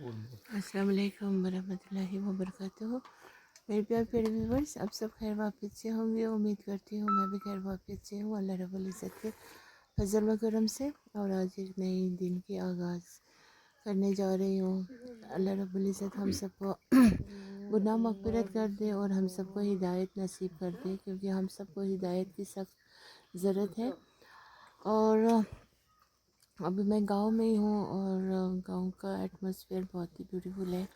अस्सलाम वालेकुम वरहमतुल्लाहि वबरकातुहू। मेरे प्यार प्यारे व्यूवर्स, आप सब खैर वाफियत से होंगे। उम्मीद करती हूँ मैं भी खैर वाफियत से हूँ, अल्लाह रब्बुल इज़्ज़त के फजल व करम से। और आज एक नई दिन की आगाज़ करने जा रही हूँ। अल्लाह रब्बुल इज़्ज़त हम सबको गुनाह मग़फ़िरत कर दे और हम सबको हिदायत नसीब कर दे, क्योंकि हम सबको हिदायत की सख्त ज़रूरत है। और अभी मैं गांव में ही हूँ और गांव का एटमॉस्फेयर बहुत ही ब्यूटीफुल है।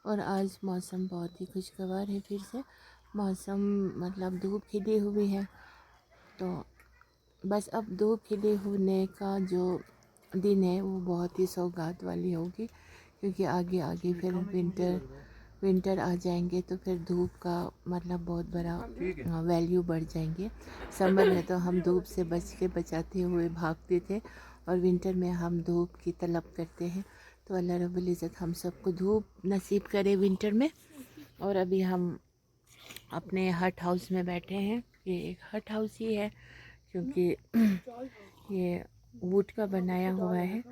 और आज मौसम बहुत ही खुशगवार है। फिर से मौसम मतलब धूप खिली हुई है, तो बस अब धूप खिले होने का जो दिन है वो बहुत ही सौगात वाली होगी, क्योंकि आगे आगे फिर विंटर आ जाएंगे, तो फिर धूप का मतलब बहुत बड़ा वैल्यू बढ़ जाएंगे। समर में तो हम धूप से बच के बचाते हुए भागते थे, और विंटर में हम धूप की तलब करते हैं। तो अल्लाह रब्बुल इज़्ज़त हम सबको धूप नसीब करे विंटर में। और अभी हम अपने हट हाउस में बैठे हैं। ये एक हट हाउस ही है, क्योंकि ये वुड का बनाया हुआ है,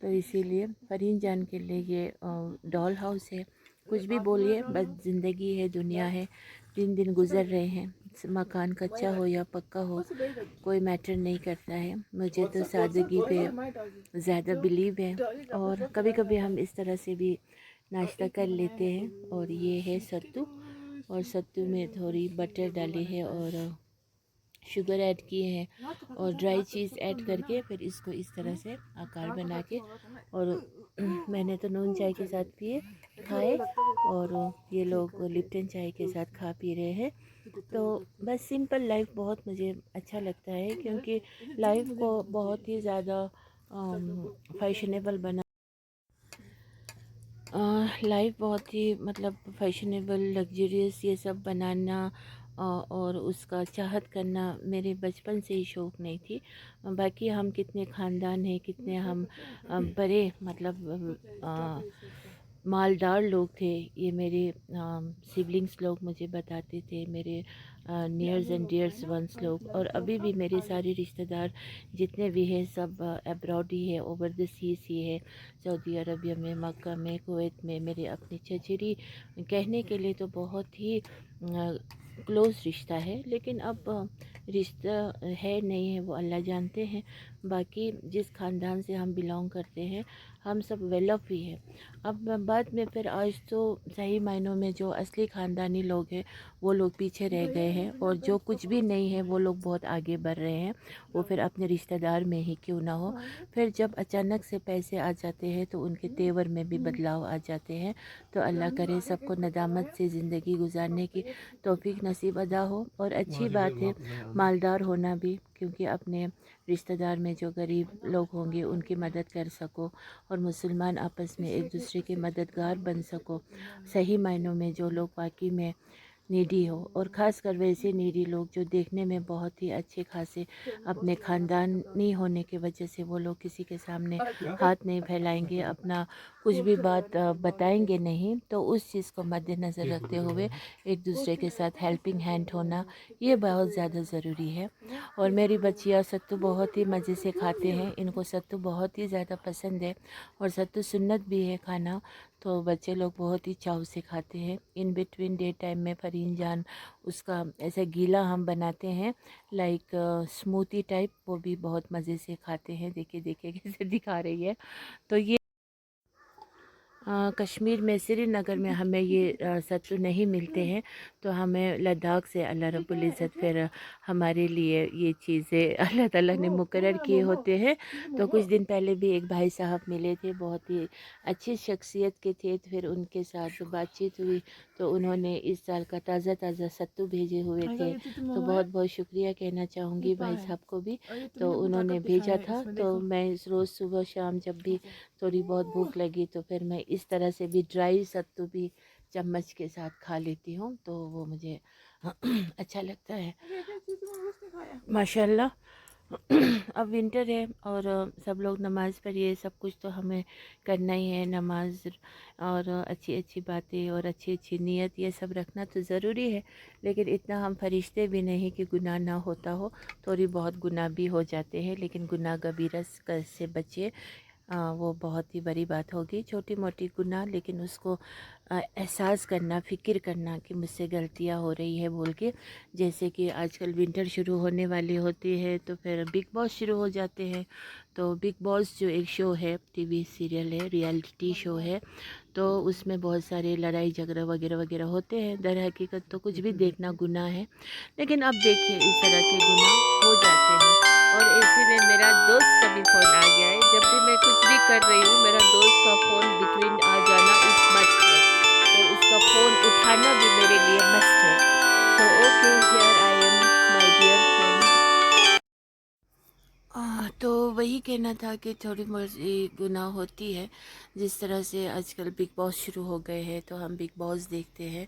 तो इसीलिए फरीन जान के लिए ये डॉल हाउस है। कुछ भी बोलिए, बस ज़िंदगी है, दुनिया है, दिन दिन गुज़र रहे हैं। मकान कच्चा हो या पक्का हो, कोई मैटर नहीं करता है। मुझे तो सादगी पे ज़्यादा बिलीव है, और कभी कभी हम इस तरह से भी नाश्ता कर लेते हैं। और ये है सत्तू, और सत्तू में थोड़ी बटर डाली है और शुगर ऐड किए हैं, और ड्राई चीज़ ऐड करके फिर इसको इस तरह से आकार बना के, और मैंने तो नून चाय के साथ पिए खाए, और ये लोग लिप्टन चाय के साथ खा पी रहे हैं। तो बस सिंपल लाइफ बहुत मुझे अच्छा लगता है, क्योंकि लाइफ को बहुत ही ज़्यादा फैशनेबल बना लाइफ बहुत ही मतलब फैशनेबल लग्जरियस ये सब बनाना और उसका चाहत करना मेरे बचपन से ही शौक़ नहीं थी। बाकी हम कितने ख़ानदान हैं, कितने हम बड़े मतलब मालदार लोग थे, ये मेरे सिबलिंग्स लोग मुझे बताते थे, मेरे नियर्स एंड डियर्स वंस लोग। और अभी भी मेरे सारे रिश्तेदार जितने भी हैं सब अब्रॉड ही है, ओवर द सीज़ ही है, सऊदी अरबिया में, मक्का में, कुवैत में। मेरे अपने चचेरी कहने के लिए तो बहुत ही क्लोज़ रिश्ता है, लेकिन अब रिश्ता है नहीं है वो अल्लाह जानते हैं। बाकी जिस ख़ानदान से हम बिलोंग करते हैं, हम सब वेल ऑफ ही है। अब बाद में फिर आज तो सही मायनों में जो असली ख़ानदानी लोग हैं वो लोग पीछे रह गए हैं, और जो कुछ भी नहीं है वो लोग बहुत आगे बढ़ रहे हैं, वो फिर अपने रिश्तेदार में ही क्यों ना हो। फिर जब अचानक से पैसे आ जाते हैं तो उनके तेवर में भी बदलाव आ जाते हैं। तो अल्लाह करे सबको नदामत से ज़िंदगी गुजारने की तौफीक नसीब अदा हो। और अच्छी बात है मालदार होना भी, क्योंकि अपने रिश्तेदार में जो गरीब लोग होंगे उनकी मदद कर सको, और मुसलमान आपस में एक दूसरे के मददगार बन सको। सही मायनों में जो लोग वाकई में नीडी हो, और ख़ास कर वैसे नीडी लोग जो देखने में बहुत ही अच्छे खासे अपने ख़ानदानी होने की वजह से वो लोग किसी के सामने हाथ नहीं फैलाएंगे, अपना कुछ भी बात बताएंगे नहीं। तो उस चीज़ को मद्देनज़र रखते हुए एक दूसरे के साथ हेल्पिंग हैंड होना ये बहुत ज़्यादा ज़रूरी है। और मेरी बच्चियाँ सत्तू बहुत ही मज़े से खाते हैं, इनको सत्तू बहुत ही ज़्यादा पसंद है, और सत्तू सुन्नत भी है खाना, तो बच्चे लोग बहुत ही चाव से खाते हैं। इन बिटवीन डे टाइम में फरीन जान उसका ऐसा गीला हम बनाते हैं, लाइक स्मूथी टाइप, वो भी बहुत मज़े से खाते हैं। देखिए देखिए कैसे दिखा रही है। तो ये कश्मीर में श्रीनगर में हमें ये सत्तू नहीं मिलते हैं, तो हमें लद्दाख से अल्लाह रब्बुल इज़्ज़त फिर हमारे लिए ये चीज़ें अल्लाह ताला ने मुकर्रर किए होते हैं। तो कुछ दिन पहले भी एक भाई साहब मिले थे, बहुत ही अच्छी शख्सियत के थे, तो फिर उनके साथ बातचीत हुई, तो उन्होंने इस साल का ताज़ा ताज़ा सत्तू भेजे हुए थे। तो बहुत बहुत शुक्रिया कहना चाहूँगी भाई साहब को भी। तो उन्होंने भेजा था, तो मैं रोज़ सुबह शाम जब भी थोड़ी बहुत भूख लगी तो फिर मैं इस तरह से भी ड्राई सत्तू भी चम्मच के साथ खा लेती हूँ, तो वो मुझे अच्छा लगता है माशाल्लाह। अब विंटर है और सब लोग नमाज़ पढ़िए, सब कुछ तो हमें करना ही है, नमाज और अच्छी अच्छी बातें और अच्छी अच्छी नीयत ये सब रखना तो ज़रूरी है। लेकिन इतना हम फरिश्ते भी नहीं कि गुनाह ना होता हो, थोड़ी बहुत गुनाह भी हो जाते हैं, लेकिन गुनाह कबीरा से बचिए। वो बहुत ही बड़ी बात होगी। छोटी मोटी गुनाह, लेकिन उसको एहसास करना, फ़िक्र करना कि मुझसे गलतियाँ हो रही है बोल के। जैसे कि आजकल विंटर शुरू होने वाली होती है तो फिर बिग बॉस शुरू हो जाते हैं। तो बिग बॉस जो एक शो है, टीवी सीरियल है, रियलिटी शो है, तो उसमें बहुत सारे लड़ाई झगड़ा वगैरह वगैरह होते हैं। दर हकीकत तो कुछ भी देखना गुनाह है, लेकिन अब देखिए इस तरह के गुनाह हो जाते हैं। और ऐसे में मेरा दोस्त का भी फ़ोन आ गया है। जब भी मैं कुछ भी कर रही हूँ, मेरा दोस्त का फ़ोन बिटवीन आ जाना इस मस्ट है, तो उसका फ़ोन उठाना भी मेरे लिए मस्ट है। So okay, here I am my dear friend. तो वही कहना था कि थोड़ी मोड़ी गुनाह होती है। जिस तरह से आजकल बिग बॉस शुरू हो गए हैं तो हम बिग बॉस देखते हैं,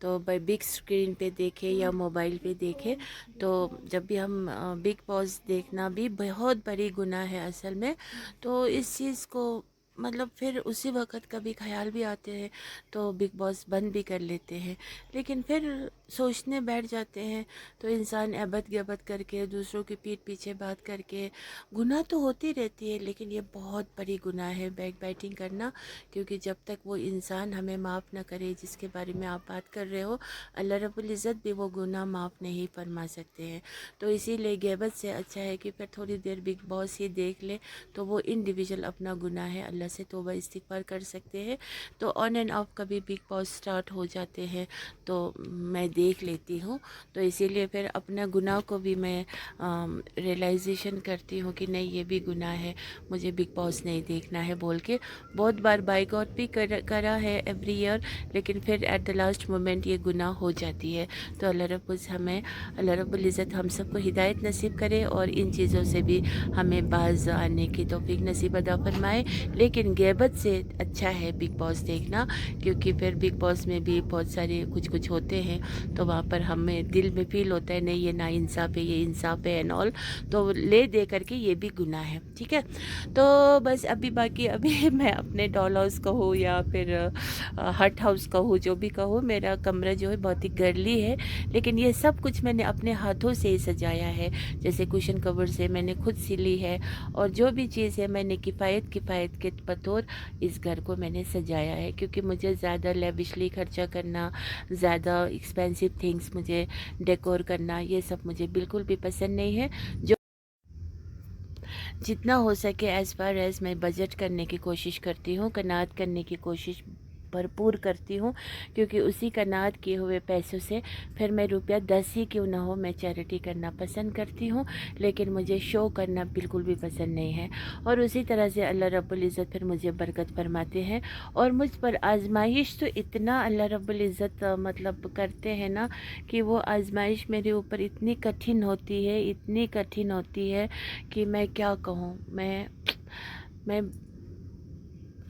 तो भाई बिग स्क्रीन पे देखें या मोबाइल पे देखें, तो जब भी हम बिग बॉस देखना भी बहुत बड़ी गुनाह है असल में। तो इस चीज़ को मतलब फिर उसी वक़्त कभी ख़्याल भी आते हैं तो बिग बॉस बंद भी कर लेते हैं, लेकिन फिर सोचने बैठ जाते हैं तो इंसान एबद गबद करके दूसरों की पीठ पीछे बात करके गुनाह तो होती रहती है, लेकिन ये बहुत बड़ी गुनाह है बैक बाइटिंग करना। क्योंकि जब तक वो इंसान हमें माफ़ ना करे जिसके बारे में आप बात कर रहे हो, अल्लाह रब्बुल इज़्ज़त भी वो गुनाह माफ़ नहीं फरमा सकते हैं। तो इसीलिए गिबत से अच्छा है कि फिर थोड़ी देर बिग बॉस ही देख ले, तो वो इंडिविजुअल अपना गुनाह है, अल्लाह से तौबा इस्तिग़फ़ार कर सकते हैं। तो ऑन एंड ऑफ कभी बिग बॉस स्टार्ट हो जाते हैं तो मैं देख लेती हूँ। तो इसीलिए फिर अपना गुनाह को भी मैं रियलाइजेशन करती हूँ कि नहीं, ये भी गुनाह है, मुझे बिग बॉस नहीं देखना है बोल के। बहुत बार बाइकआउट भी करा है एवरी ईयर, लेकिन फिर एट द लास्ट मोमेंट ये गुनाह हो जाती है। तो अल्लाह रब्बुल इज़्ज़त हम सबको हिदायत नसीब करे और इन चीज़ों से भी हमें बाज आने की तौफीक नसीब अता फरमाए। लेकिन गिबत से अच्छा है बिग बॉस देखना, क्योंकि फिर बिग बॉस में भी बहुत सारे कुछ कुछ होते हैं, तो वहाँ पर हमें दिल में फ़ील होता है नहीं ये ना इंसाफ़ है, ये इंसाफ़ है एंड ऑल। तो ले दे करके ये भी गुनाह है, ठीक है। तो बस अभी बाकी अभी मैं अपने डॉल हाउस कहूँ या फिर हट हाउस कहूँ, जो भी कहूँ, मेरा कमरा जो है बहुत ही गर्ली है, लेकिन ये सब कुछ मैंने अपने हाथों से ही सजाया है। जैसे कुशन कवर से मैंने खुद सिली है, और जो भी चीज़ है मैंने किफ़ायत के बतौर इस घर को मैंने सजाया है। क्योंकि मुझे ज़्यादा लेविशली खर्चा करना, ज़्यादा एक्सपेंसिव थिंग्स मुझे डेकोर करना, ये सब मुझे बिल्कुल भी पसंद नहीं है। जो जितना हो सके एज़ फार एज़ मैं बजट करने की कोशिश करती हूँ, कनात करने की कोशिश भरपूर करती हूँ। क्योंकि उसी कनात किए हुए पैसों से फिर मैं रुपया 10 ही क्यों ना हो, मैं चैरिटी करना पसंद करती हूँ, लेकिन मुझे शो करना बिल्कुल भी पसंद नहीं है। और उसी तरह से अल्लाह रब्बुल इज़्ज़त फिर मुझे बरकत फरमाते हैं। और मुझ पर आजमाइश तो इतना अल्लाह रब्बुल इज़्ज़त मतलब करते हैं ना, कि वो आजमाइश मेरे ऊपर इतनी कठिन होती है, इतनी कठिन होती है कि मैं क्या कहूँ। मैं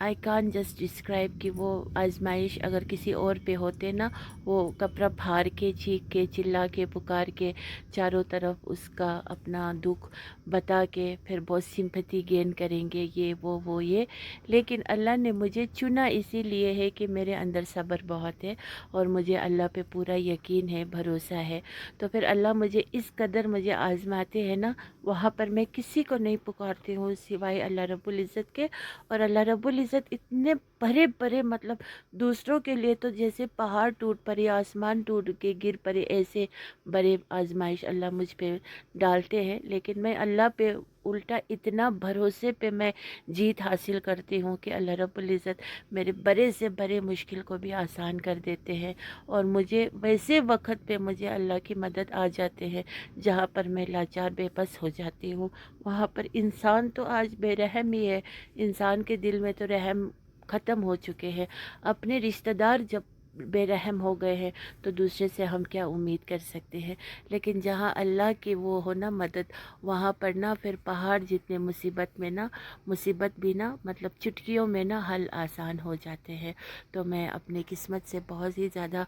आई कान जस्ट डिस्क्राइब कि वो आजमाइश अगर किसी और पे होते ना, वो कपड़ा फाड़ के, चीख के, चिल्ला के, पुकार के, चारों तरफ उसका अपना दुख बता के फिर बहुत सिंपैथी गेन करेंगे, ये वो ये। लेकिन अल्लाह ने मुझे चुना इसीलिए है कि मेरे अंदर सब्र बहुत है और मुझे अल्लाह पे पूरा यकीन है, भरोसा है। तो फिर अल्लाह मुझे इस कदर मुझे आजमाते हैं ना, वहाँ पर मैं किसी को नहीं पुकारती हूँ सिवाय अल्लाह रब्बुल इज़्ज़त के। और अल्लाह रब्बुल इज़्ज़त इतने बड़े बड़े मतलब दूसरों के लिए तो जैसे पहाड़ टूट पड़े, आसमान टूट के गिर पड़े, ऐसे बड़े आजमाइश अल्लाह मुझ पे डालते हैं। लेकिन मैं अल्लाह पे उल्टा इतना भरोसे पे मैं जीत हासिल करती हूँ कि अल्लाह रब्बुल इज़्ज़त मेरे बड़े से बड़े मुश्किल को भी आसान कर देते हैं। और मुझे वैसे वक्त पे मुझे अल्लाह की मदद आ जाते हैं जहाँ पर मैं लाचार बेबस हो जाती हूँ। वहाँ पर इंसान तो आज बेरहम ही है, इंसान के दिल में तो रहम ख़त्म हो चुके हैं। अपने रिश्तेदार जब बेरहम हो गए हैं तो दूसरे से हम क्या उम्मीद कर सकते हैं। लेकिन जहाँ अल्लाह की वो हो ना मदद, वहाँ पर ना फिर पहाड़ जितने मुसीबत में ना, मुसीबत भी ना मतलब चुटकियों में ना हल आसान हो जाते हैं। तो मैं अपनी किस्मत से बहुत ही ज़्यादा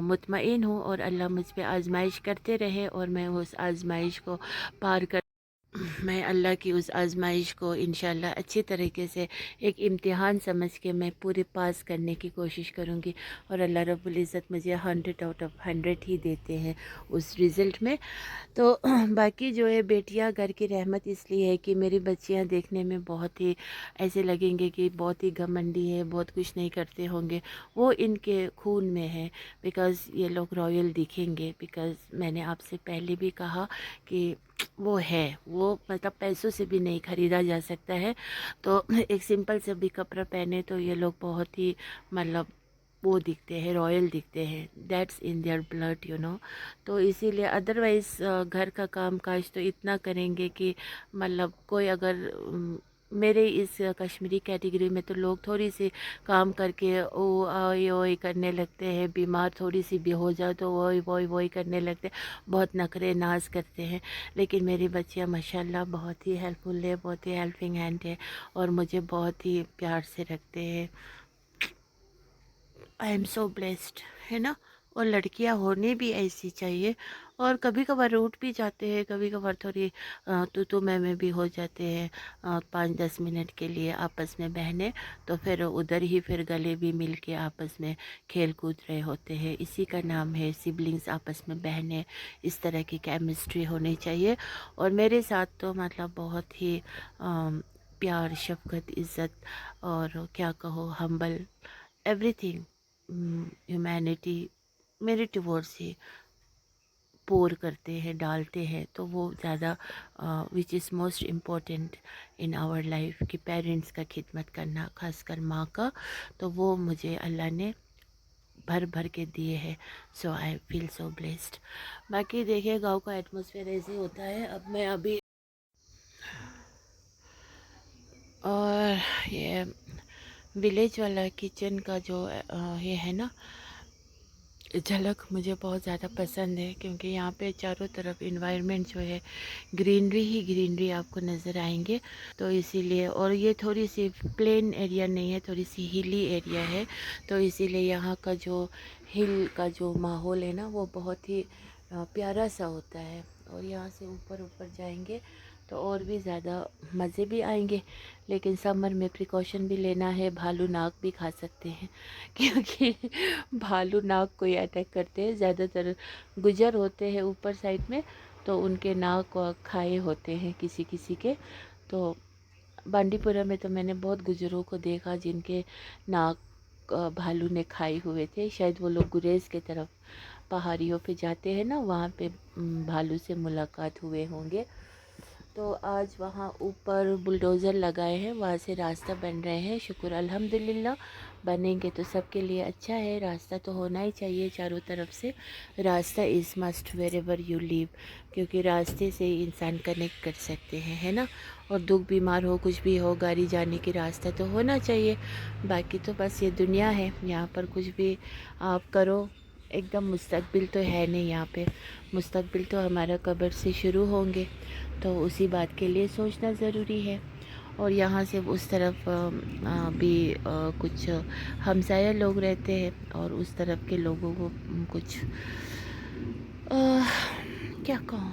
मुतमईन हूँ, और अल्लाह मुझ पे आजमाइश करते रहे और मैं उस आजमाइश को पार कर मैं अल्लाह की उस आज़माइश को इंशाल्लाह अच्छी तरीके से एक इम्तिहान समझ के मैं पूरे पास करने की कोशिश करूँगी, और अल्लाह रब्बुल इज़्ज़त मुझे 100 आउट ऑफ 100 ही देते हैं उस रिज़ल्ट में। तो बाकी जो है बेटियां घर की रहमत इसलिए है कि मेरी बच्चियां देखने में बहुत ही ऐसे लगेंगे कि बहुत ही घमंडी है, बहुत कुछ नहीं करते होंगे, वो इनके खून में है। बिकॉज़ ये लोग रॉयल दिखेंगे, बिकॉज़ मैंने आपसे पहले भी कहा कि वो है, वो मतलब पैसों से भी नहीं ख़रीदा जा सकता है। तो एक सिंपल से भी कपड़ा पहने तो ये लोग बहुत ही मतलब वो दिखते हैं, रॉयल दिखते हैं, that's in their blood you know. तो इसीलिए अदरवाइज़ घर का काम काज तो इतना करेंगे कि मतलब कोई अगर मेरे इस कश्मीरी कैटेगरी में तो लोग थोड़ी सी काम करके ओ ओए ओए करने लगते हैं, बीमार थोड़ी सी भी हो जाए तो वही वही वही करने लगते हैं, बहुत नखरे नाज करते हैं। लेकिन मेरी बच्चियाँ माशाल्लाह बहुत ही हेल्पफुल है, बहुत ही हेल्पिंग हैंड है, और मुझे बहुत ही प्यार से रखते हैं। आई एम सो ब्लेस्ड, है ना। और लड़कियां होनी भी ऐसी चाहिए। और कभी कभार रूठ भी जाते हैं, कभी कभार थोड़ी तू मैं भी हो जाते हैं, 5-10 मिनट के लिए आपस में बहने, तो फिर उधर ही फिर गले भी मिल के आपस में खेल कूद रहे होते हैं। इसी का नाम है सिबलिंग्स आपस में बहने, इस तरह की केमिस्ट्री होनी चाहिए। और मेरे साथ तो मतलब बहुत ही प्यार, शफ़क़त, इज़्ज़त और क्या कहो, हम्बल, एवरीथिंग, ह्यूमैनिटी मेरे टुवर्ड्स ही पोर करते हैं, डालते हैं। तो वो ज़्यादा which is most important in our life कि पेरेंट्स का खिदमत करना, खासकर माँ का। तो वो मुझे अल्लाह ने भर भर के दिए हैं। सो आई फील सो ब्लेस्ड। बाकी देखिए गांव का एटमॉस्फेयर ऐसे होता है। अब मैं अभी और ये विलेज वाला किचन का जो ये है ना झलक मुझे बहुत ज़्यादा पसंद है, क्योंकि यहाँ पे चारों तरफ इन्वायरमेंट जो है ग्रीनरी ही ग्रीनरी आपको नज़र आएंगे। तो इसीलिए, और ये थोड़ी सी प्लेन एरिया नहीं है, थोड़ी सी हिली एरिया है। तो इसीलिए यहाँ का जो हिल का जो माहौल है ना वो बहुत ही प्यारा सा होता है। और यहाँ से ऊपर ऊपर जाएंगे तो और भी ज़्यादा मज़े भी आएंगे। लेकिन समर में प्रिकॉशन भी लेना है, भालू नाग भी खा सकते हैं क्योंकि भालू नाग कोई अटैक करते हैं, ज़्यादातर गुजर होते हैं ऊपर साइड में, तो उनके नाग को खाए होते हैं किसी किसी के। तो बांडीपुरा में तो मैंने बहुत गुजरों को देखा जिनके नाग भालू ने खाए हुए थे। शायद वो लोग गुरेज के तरफ पहाड़ियों पे जाते हैं ना, वहाँ पे भालू से मुलाकात हुए होंगे। तो आज वहाँ ऊपर बुलडोज़र लगाए हैं, वहाँ से रास्ता बन रहे हैं। शुक्र अल्हम्दुलिल्लाह, बनेंगे तो सबके लिए अच्छा है। रास्ता तो होना ही चाहिए चारों तरफ से। रास्ता is must wherever you live, क्योंकि रास्ते से ही इंसान कनेक्ट कर सकते हैं, है ना। और दुख बीमार हो, कुछ भी हो, गाड़ी जाने की रास्ता तो होना चाहिए। बाकी तो बस ये दुनिया है, यहाँ पर कुछ भी आप करो, एकदम मुस्तकबिल तो है नहीं यहाँ पे। मुस्तकबिल तो हमारा कब्र से शुरू होंगे, तो उसी बात के लिए सोचना ज़रूरी है। और यहाँ से उस तरफ भी कुछ हमसाया लोग रहते हैं, और उस तरफ के लोगों को कुछ अ, क्या कहूँ।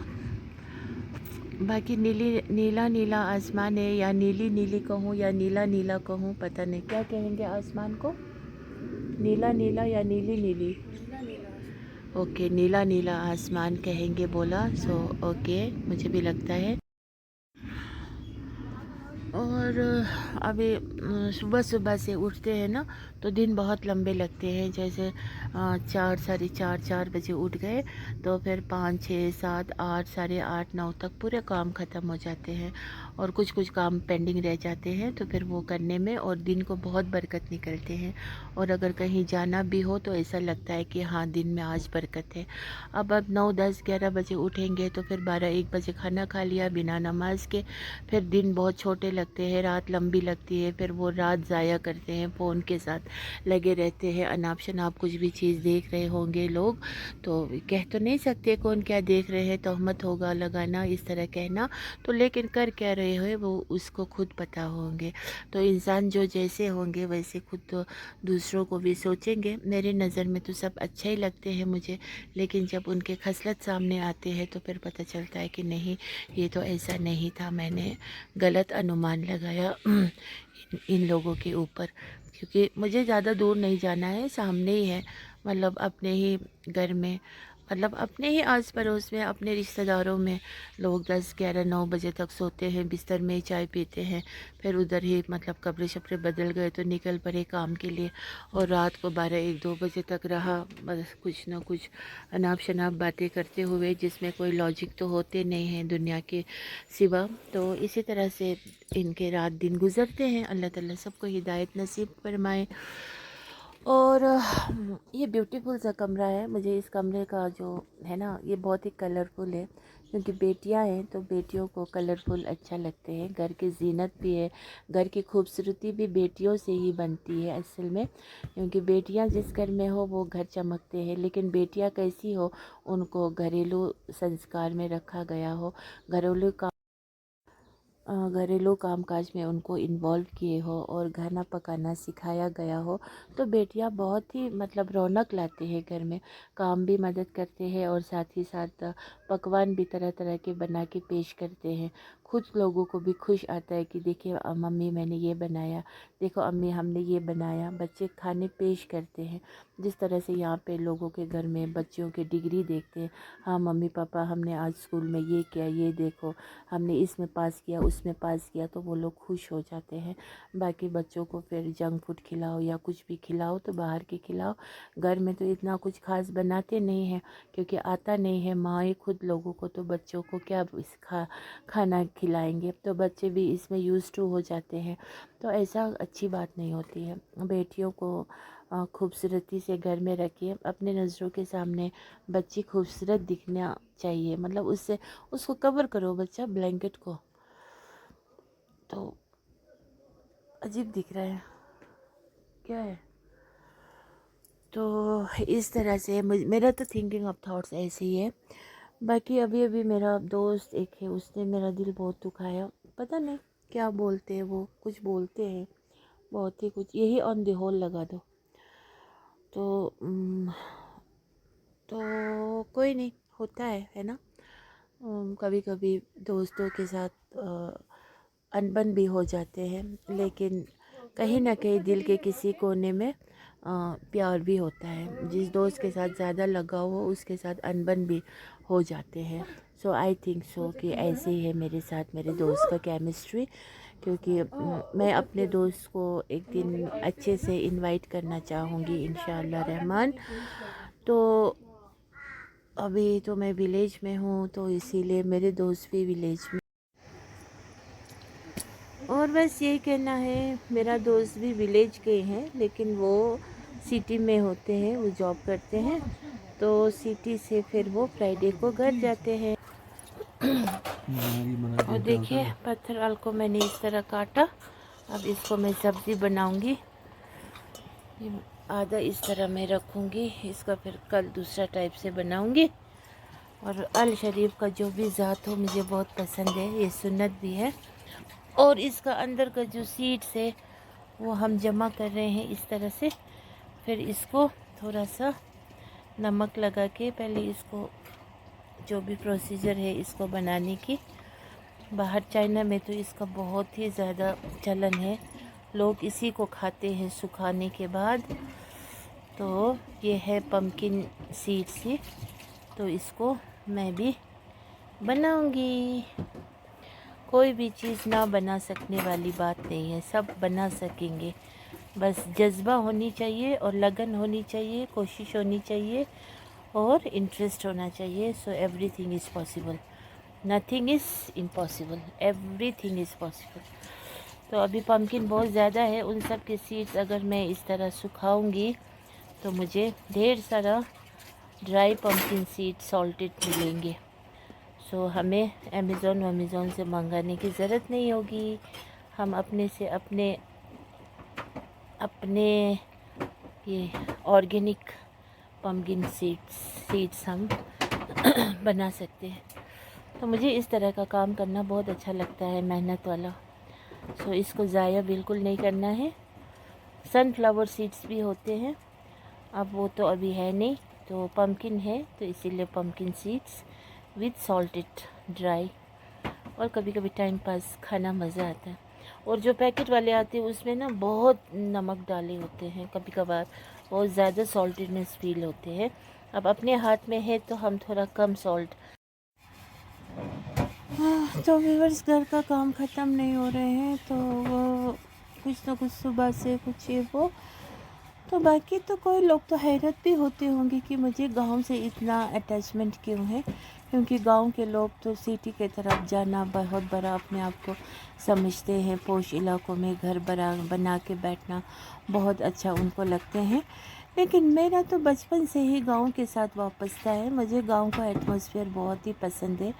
बाकी नीली नीला नीला आसमान है, या नीली नीली कहूँ या नीला नीला कहूँ, पता नहीं क्या कहेंगे आसमान को, नीला नीला या नीली नीली। ओके, नीला नीला आसमान कहेंगे बोला। सो ओके, मुझे भी लगता है। और अभी सुबह सुबह से उठते हैं ना तो दिन बहुत लंबे लगते हैं। जैसे 4, 4:30, 4 बजे उठ गए तो फिर 5, 6, 7, 8, साढ़े 8, 9 तक पूरे काम ख़त्म हो जाते हैं। और कुछ कुछ काम पेंडिंग रह जाते हैं, तो फिर वो करने में और दिन को बहुत बरकत निकलते हैं। और अगर कहीं जाना भी हो तो ऐसा लगता है कि हाँ, दिन में आज बरकत है। अब 9, 10, 11 बजे उठेंगे तो फिर 12, 1 बजे खाना खा लिया बिना नमाज के, फिर दिन बहुत छोटे लगते हैं, रात लंबी लगती है। फिर वो रात ज़ाया करते हैं, फ़ोन के साथ लगे रहते हैं। अनाप शनाप कुछ भी चीज़ देख रहे होंगे लोग, तो कह तो नहीं सकते कौन क्या देख रहे हैं, तहमत होगा लगाना, इस तरह कहना। तो लेकिन कर क्या रहे रहे हैं वो उसको खुद पता होंगे। तो इंसान जो जैसे होंगे वैसे खुद तो दूसरों को भी सोचेंगे। मेरी नज़र में तो सब अच्छे ही लगते हैं मुझे, लेकिन जब उनके खसलत सामने आते हैं तो फिर पता चलता है कि नहीं, ये तो ऐसा नहीं था, मैंने गलत अनुमान लगाया इन लोगों के ऊपर। क्योंकि मुझे ज़्यादा दूर नहीं जाना है, सामने ही है, मतलब अपने ही घर में, मतलब अपने ही आस पड़ोस में, अपने रिश्तेदारों में लोग 10, 11, 9 बजे तक सोते हैं, बिस्तर में ही चाय पीते हैं, फिर उधर ही मतलब कपड़े शपड़े बदल गए तो निकल पड़े काम के लिए, और रात को 12, 1, 2 बजे तक रहा, बस कुछ ना कुछ अनाप शनाप बातें करते हुए, जिसमें कोई लॉजिक तो होते नहीं हैं दुनिया के सिवा। तो इसी तरह से इनके रात दिन गुजरते हैं। अल्लाह ताला सबको हिदायत नसीब फरमाए। और ये ब्यूटीफुल सा कमरा है। मुझे इस कमरे का जो है ना, ये बहुत ही कलरफुल है, क्योंकि बेटियां हैं तो बेटियों को कलरफुल अच्छा लगते हैं। घर की जीनत भी है, घर की खूबसूरती भी बेटियों से ही बनती है असल में, क्योंकि बेटियां जिस घर में हो वो घर चमकते हैं। लेकिन बेटियां कैसी हो, उनको घरेलू संस्कार में रखा गया हो, घरेलू कामकाज में उनको इन्वॉल्व किए हो और खाना पकाना सिखाया गया हो, तो बेटियां बहुत ही मतलब रौनक लाते हैं घर में, काम भी मदद करते हैं और साथ ही साथ पकवान भी तरह तरह के बना के पेश करते हैं। खुद लोगों को भी खुश आता है कि देखिए मम्मी मैंने ये बनाया, देखो अम्मी हमने ये बनाया। बच्चे खाने पेश करते हैं, जिस तरह से यहाँ पे लोगों के घर में बच्चियों की डिग्री देखते हैं, हाँ मम्मी पापा हमने आज स्कूल में ये किया, ये देखो हमने इसमें पास किया, उसमें पास किया, तो वो लोग खुश हो जाते हैं। बाकी बच्चों को फिर जंक फूड खिलाओ या कुछ भी खिलाओ तो बाहर के खिलाओ, घर में तो इतना कुछ खास बनाते नहीं हैं, क्योंकि आता नहीं है। माएँ खुद लोगों को तो बच्चों को क्या खाना खिलाएंगे, तो बच्चे भी इसमें यूज़ टू हो जाते हैं। तो ऐसा अच्छी बात नहीं होती है। बेटियों को खूबसूरती से घर में रखिए, अपने नज़रों के सामने बच्ची खूबसूरत दिखना चाहिए, मतलब उससे उसको कवर करो बच्चा, ब्लैंकेट को तो अजीब दिख रहा है, क्या है। तो इस तरह से मेरा तो थिंकिंग ऑफ थॉट्स ऐसे ही है। बाकी अभी अभी मेरा दोस्त एक है, उसने मेरा दिल बहुत दुखाया, पता नहीं क्या बोलते हैं, वो कुछ बोलते हैं बहुत ही कुछ, यही ऑन द होल लगा दो। तो तो कोई नहीं, होता है ना। कभी कभी दोस्तों के साथ अनबन भी हो जाते हैं, लेकिन कहीं ना कहीं दिल के किसी कोने में प्यार भी होता है। जिस दोस्त के साथ ज़्यादा लगाव हो उसके साथ अनबन भी हो जाते हैं। सो आई थिंक सो कि ऐसे ही है मेरे साथ मेरे दोस्त का केमिस्ट्री, क्योंकि मैं अपने दोस्त को एक दिन अच्छे से इनवाइट करना चाहूँगी इंशाअल्लाह रहमान। तो अभी तो मैं विलेज में हूँ, तो इसीलिए मेरे दोस्त भी विलेज में, और बस यही कहना है। मेरा दोस्त भी विलेज के हैं, लेकिन वो सिटी में होते हैं, वो जॉब करते हैं, तो सिटी से फिर वो फ्राइडे को घर जाते हैं। और देखिए पत्थर को मैंने इस तरह काटा, अब इसको मैं सब्ज़ी बनाऊंगी। ये आधा इस तरह मैं रखूंगी, इसका फिर कल दूसरा टाइप से बनाऊंगी। और अल शरीफ का जो भी ज़ात हो मुझे बहुत पसंद है, ये सुन्नत भी है। और इसका अंदर का जो सीड्स है वो हम जमा कर रहे हैं इस तरह से। फिर इसको थोड़ा सा नमक लगा के पहले इसको, जो भी प्रोसीजर है इसको बनाने की, बाहर चाइना में तो इसका बहुत ही ज़्यादा चलन है, लोग इसी को खाते हैं सुखाने के बाद। तो ये है पम्पकिन सीड्स ही, तो इसको मैं भी बनाऊंगी। कोई भी चीज़ ना बना सकने वाली बात नहीं है, सब बना सकेंगे, बस जज्बा होनी चाहिए और लगन होनी चाहिए, कोशिश होनी चाहिए और इंटरेस्ट होना चाहिए। So everything is possible, nothing is impossible, everything is possible. तो अभी पम्पकिन बहुत ज़्यादा है, उन सब के सीड्स अगर मैं इस तरह सुखाऊंगी तो मुझे ढेर सारा ड्राई पम्पकिन सीड सॉल्टेड मिलेंगे। सो हमें अमेज़ोन से मंगाने की ज़रूरत नहीं होगी। हम अपने से अपने ये ऑर्गेनिक पम्पकिन सीड्स हम बना सकते हैं। तो मुझे इस तरह का काम करना बहुत अच्छा लगता है, मेहनत वाला। सो इसको ज़ाया बिल्कुल नहीं करना है। सनफ्लावर सीड्स भी होते हैं, अब वो तो अभी है नहीं, तो पम्पकिन है तो इसीलिए pumpkin seeds with salted dry. और कभी कभी टाइम पास खाना मज़ा आता है। और जो पैकेट वाले आते हैं उसमें ना बहुत नमक डाले होते हैं, कभी कभार बहुत ज़्यादा सॉल्टेडनेस फील होते हैं। अब अपने हाथ में है तो हम थोड़ा कम सॉल्ट। तो व्यूअर्स, घर का काम ख़त्म नहीं हो रहे हैं, तो वो कुछ ना कुछ सुबह से कुछ ये वो, तो बाकी तो कोई लोग तो हैरत भी होते होंगे कि मुझे गांव से इतना अटैचमेंट क्यों है, क्योंकि गांव के लोग तो सिटी के तरफ जाना बहुत बड़ा अपने आप को समझते हैं। पोश इलाकों में घर बना के बैठना बहुत अच्छा उनको लगते हैं। लेकिन मेरा तो बचपन से ही गांव के साथ वापसता है। मुझे गांव का एटमॉस्फेयर बहुत ही पसंद है,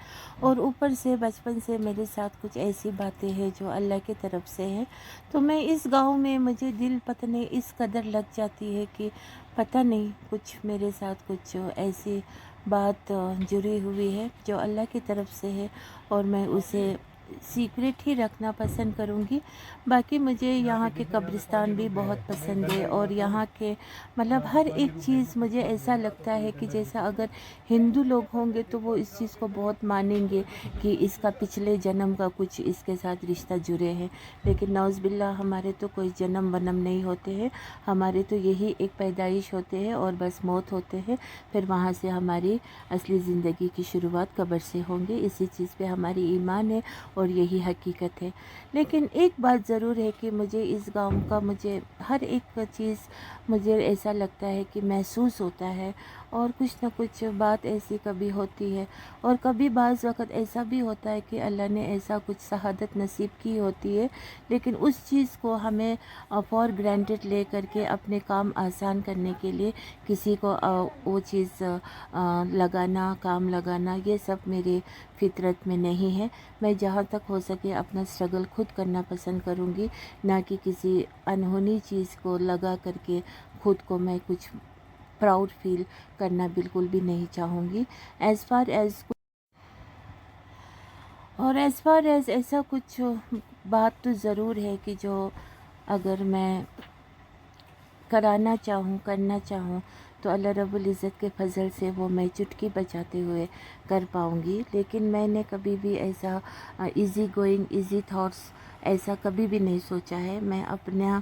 और ऊपर से बचपन से मेरे साथ कुछ ऐसी बातें हैं जो अल्लाह की तरफ से हैं। तो मैं इस गांव में, मुझे दिल पता नहीं इस कदर लग जाती है कि पता नहीं, कुछ मेरे साथ कुछ ऐसी बात जुड़ी हुई है जो अल्लाह की तरफ से है, और मैं उसे सीक्रेट ही रखना पसंद करूँगी। बाकी मुझे यहाँ के कब्रिस्तान भी बहुत पसंद है, और यहाँ के मतलब हर एक चीज़ मुझे ऐसा लगता है कि जैसा अगर हिंदू लोग होंगे तो वो इस चीज़ को बहुत मानेंगे कि इसका पिछले जन्म का कुछ इसके साथ रिश्ता जुड़े हैं। लेकिन नौज़ बिल्ला, हमारे तो कोई जन्म वन्म नहीं होते हैं, हमारे तो यही एक पैदाइश होते हैं और बस मौत होते हैं। फिर वहाँ से हमारी असली ज़िंदगी की शुरुआत कब्र से होंगे। इसी चीज़ पे हमारी ईमान है और यही हकीकत है। लेकिन एक बात ज़रूर है कि मुझे इस गांव का, मुझे हर एक चीज़ मुझे ऐसा लगता है कि महसूस होता है, और कुछ न कुछ बात ऐसी कभी होती है, और कभी बाज़ वक़्त ऐसा भी होता है कि अल्लाह ने ऐसा कुछ शहादत नसीब की होती है, लेकिन उस चीज़ को हमें फॉर ग्रांटेड ले करके अपने काम आसान करने के लिए किसी को वो चीज़ लगाना, काम लगाना, ये सब मेरे फितरत में नहीं है। मैं जहाँ तक हो सके अपना स्ट्रगल खुद करना पसंद करूँगी, ना कि किसी अनहोनी चीज़ को लगा करके खुद को मैं कुछ प्राउड फील करना बिल्कुल भी नहीं चाहूँगी। एज़ फार एज़ ऐसा कुछ बात तो ज़रूर है कि जो अगर मैं कराना चाहूँ, करना चाहूँ, तो अल्लाह रब्बुल इज़्ज़त के फ़ज़ल से वो मैं चुटकी बजाते हुए कर पाऊँगी। लेकिन मैंने कभी भी ऐसा इज़ी गोइंग, इज़ी थॉट्स ऐसा कभी भी नहीं सोचा है। मैं अपना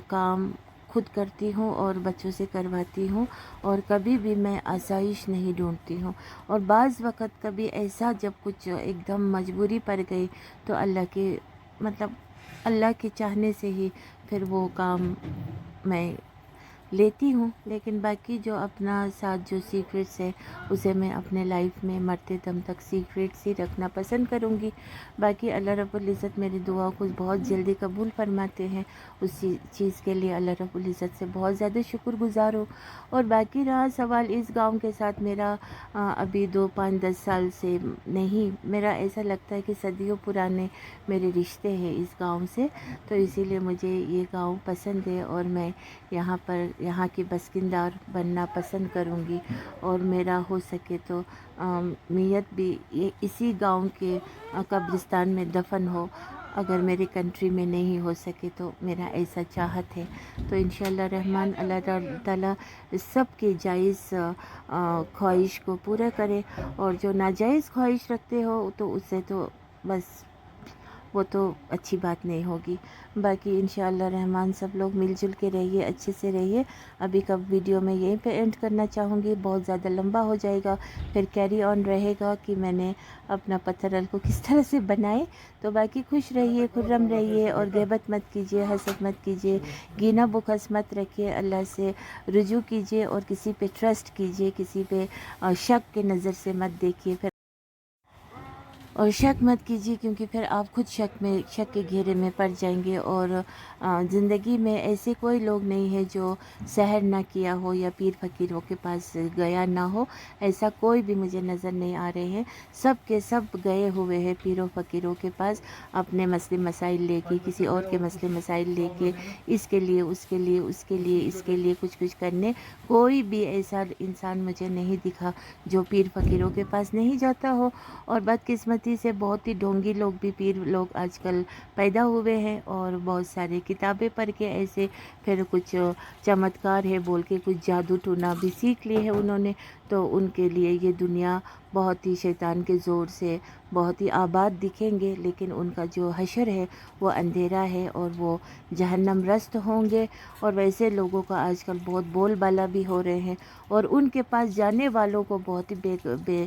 काम खुद करती हूँ और बच्चों से करवाती हूँ, और कभी भी मैं आसाइश नहीं ढूंढती हूँ। और बाज़ वक़्त कभी ऐसा जब कुछ एकदम मजबूरी पड़ गई तो अल्लाह के चाहने से ही फिर वो काम मैं लेती हूँ। लेकिन बाकी जो अपना साथ जो सीक्रेट्स है उसे मैं अपने लाइफ में मरते दम तक सीक्रेट्स ही रखना पसंद करूँगी। बाकी अल्लाह रब्बुल इज़्ज़त मेरी दुआ को बहुत जल्दी कबूल फरमाते हैं, उसी चीज़ के लिए अल्लाह रब्बुल इज़्ज़त से बहुत ज़्यादा शुक्रगुज़ार हूँ। और बाकी रहा सवाल इस गांव के साथ मेरा, अभी 2, 5, 10 साल से नहीं, मेरा ऐसा लगता है कि सदियों पुराने मेरे रिश्ते हैं इस गांव से, तो इसीलिए मुझे ये गांव पसंद है, और मैं यहाँ की बसिंदार बनना पसंद करूँगी। और मेरा हो सके तो नीयत भी ये इसी गांव के कब्रिस्तान में दफन हो। अगर मेरी कंट्री में नहीं हो सके तो मेरा ऐसा चाहत है। तो इंशाअल्लाह रहमान अल्लाह ताला सब के जायज़ ख्वाहिश को पूरा करे, और जो नाजायज़ ख्वाहिश रखते हो तो उससे तो बस वो तो अच्छी बात नहीं होगी। बाकी इंशाअल्लाह रहमान सब लोग मिलजुल के रहिए, अच्छे से रहिए। अभी का वीडियो मैं यहीं पे एंड करना चाहूँगी, बहुत ज़्यादा लंबा हो जाएगा, फिर कैरी ऑन रहेगा कि मैंने अपना पत्थर को किस तरह से बनाए। तो बाकी खुश रहिए, खुर्रम रहिए, और ग़ीबत मत कीजिए, हसद मत कीजिए, गीना बुखस मत रखिए, अल्लाह से रुजू कीजिए, और किसी पे ट्रस्ट कीजिए, किसी पे शक के नज़र से मत देखिए। फिर اور شک مت کیجیے، کیونکہ پھر آپ خود شک کے گھیرے میں پڑ جائیں گے۔ اور زندگی میں ایسے کوئی لوگ نہیں ہے جو سحر نہ کیا ہو یا پیر فقیروں کے پاس گیا نہ ہو، ایسا کوئی بھی مجھے نظر نہیں آ رہے ہیں۔ سب کے سب گئے ہوئے ہیں پیروں فقیروں کے پاس، اپنے مسئلے مسائل لے کے، کسی اور کے مسئلے مسائل لے کے، اس کے لیے اس کے لیے اس کے لیے اس کے لیے کچھ کرنے۔ کوئی بھی ایسا انسان مجھے نہیں دکھا جو پیر فقیروں کے پاس نہیں جاتا ہو۔ اور بدقسمتی سے بہت ہی ڈھونگی لوگ بھی پیر لوگ آج کل پیدا ہوئے ہیں، اور بہت سارے کتابیں پڑھ کے ایسے پھر کچھ چمتکار ہے بول کے کچھ جادو ٹونا بھی سیکھ لیے ہیں انہوں نے۔ تو ان کے لیے یہ دنیا بہت ہی شیطان کے زور سے بہت ہی آباد دکھیں گے، لیکن ان کا جو حشر ہے وہ اندھیرا ہے، اور وہ جہنم رست ہوں گے۔ اور ویسے لوگوں کا آج کل بہت بول بالا بھی ہو رہے ہیں، اور ان کے پاس جانے والوں کو بہت ہی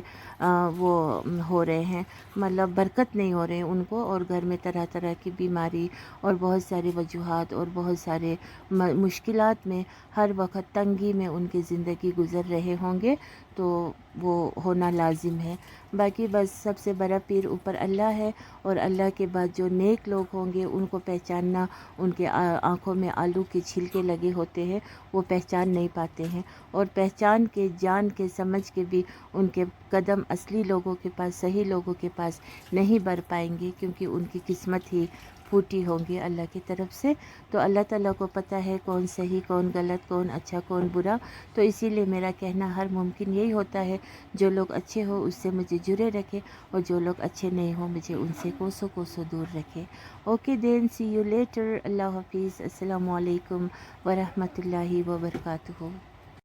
وہ ہو رہے ہیں، مطلب برکت نہیں ہو رہے ہیں ان کو، اور گھر میں طرح طرح کی بیماری اور بہت سارے وجوہات اور بہت سارے مشکلات میں ہر وقت تنگی میں ان کی زندگی گزر رہے ہوں گے۔ تو وہ ہونا لازم ہے۔ باقی بس سب سے بڑا پیر اوپر اللہ ہے، اور اللہ کے بعد جو نیک لوگ ہوں گے ان کو پہچاننا، ان کے آنکھوں میں آلو کے چھلکے لگے ہوتے ہیں، وہ پہچان نہیں پاتے ہیں، اور پہچان کے جان کے سمجھ کے بھی ان کے قدم اصلی لوگوں کے پاس، صحیح لوگوں کے پاس نہیں بڑھ پائیں گے، کیونکہ ان کی قسمت ہی پھوٹی ہوں گی اللہ کی طرف سے۔ تو اللہ تعالیٰ کو پتہ ہے کون صحیح، کون غلط، کون اچھا، کون برا۔ تو اسی لیے میرا کہنا ہر ممکن یہی ہوتا ہے، جو لوگ اچھے ہو اس سے مجھے جڑے رکھے، اور جو لوگ اچھے نہیں ہوں مجھے ان سے کوسوں دور رکھے۔ Okay then, see you later, اللہ حافظ، السلام علیکم ورحمۃ اللہ وبرکاتہ۔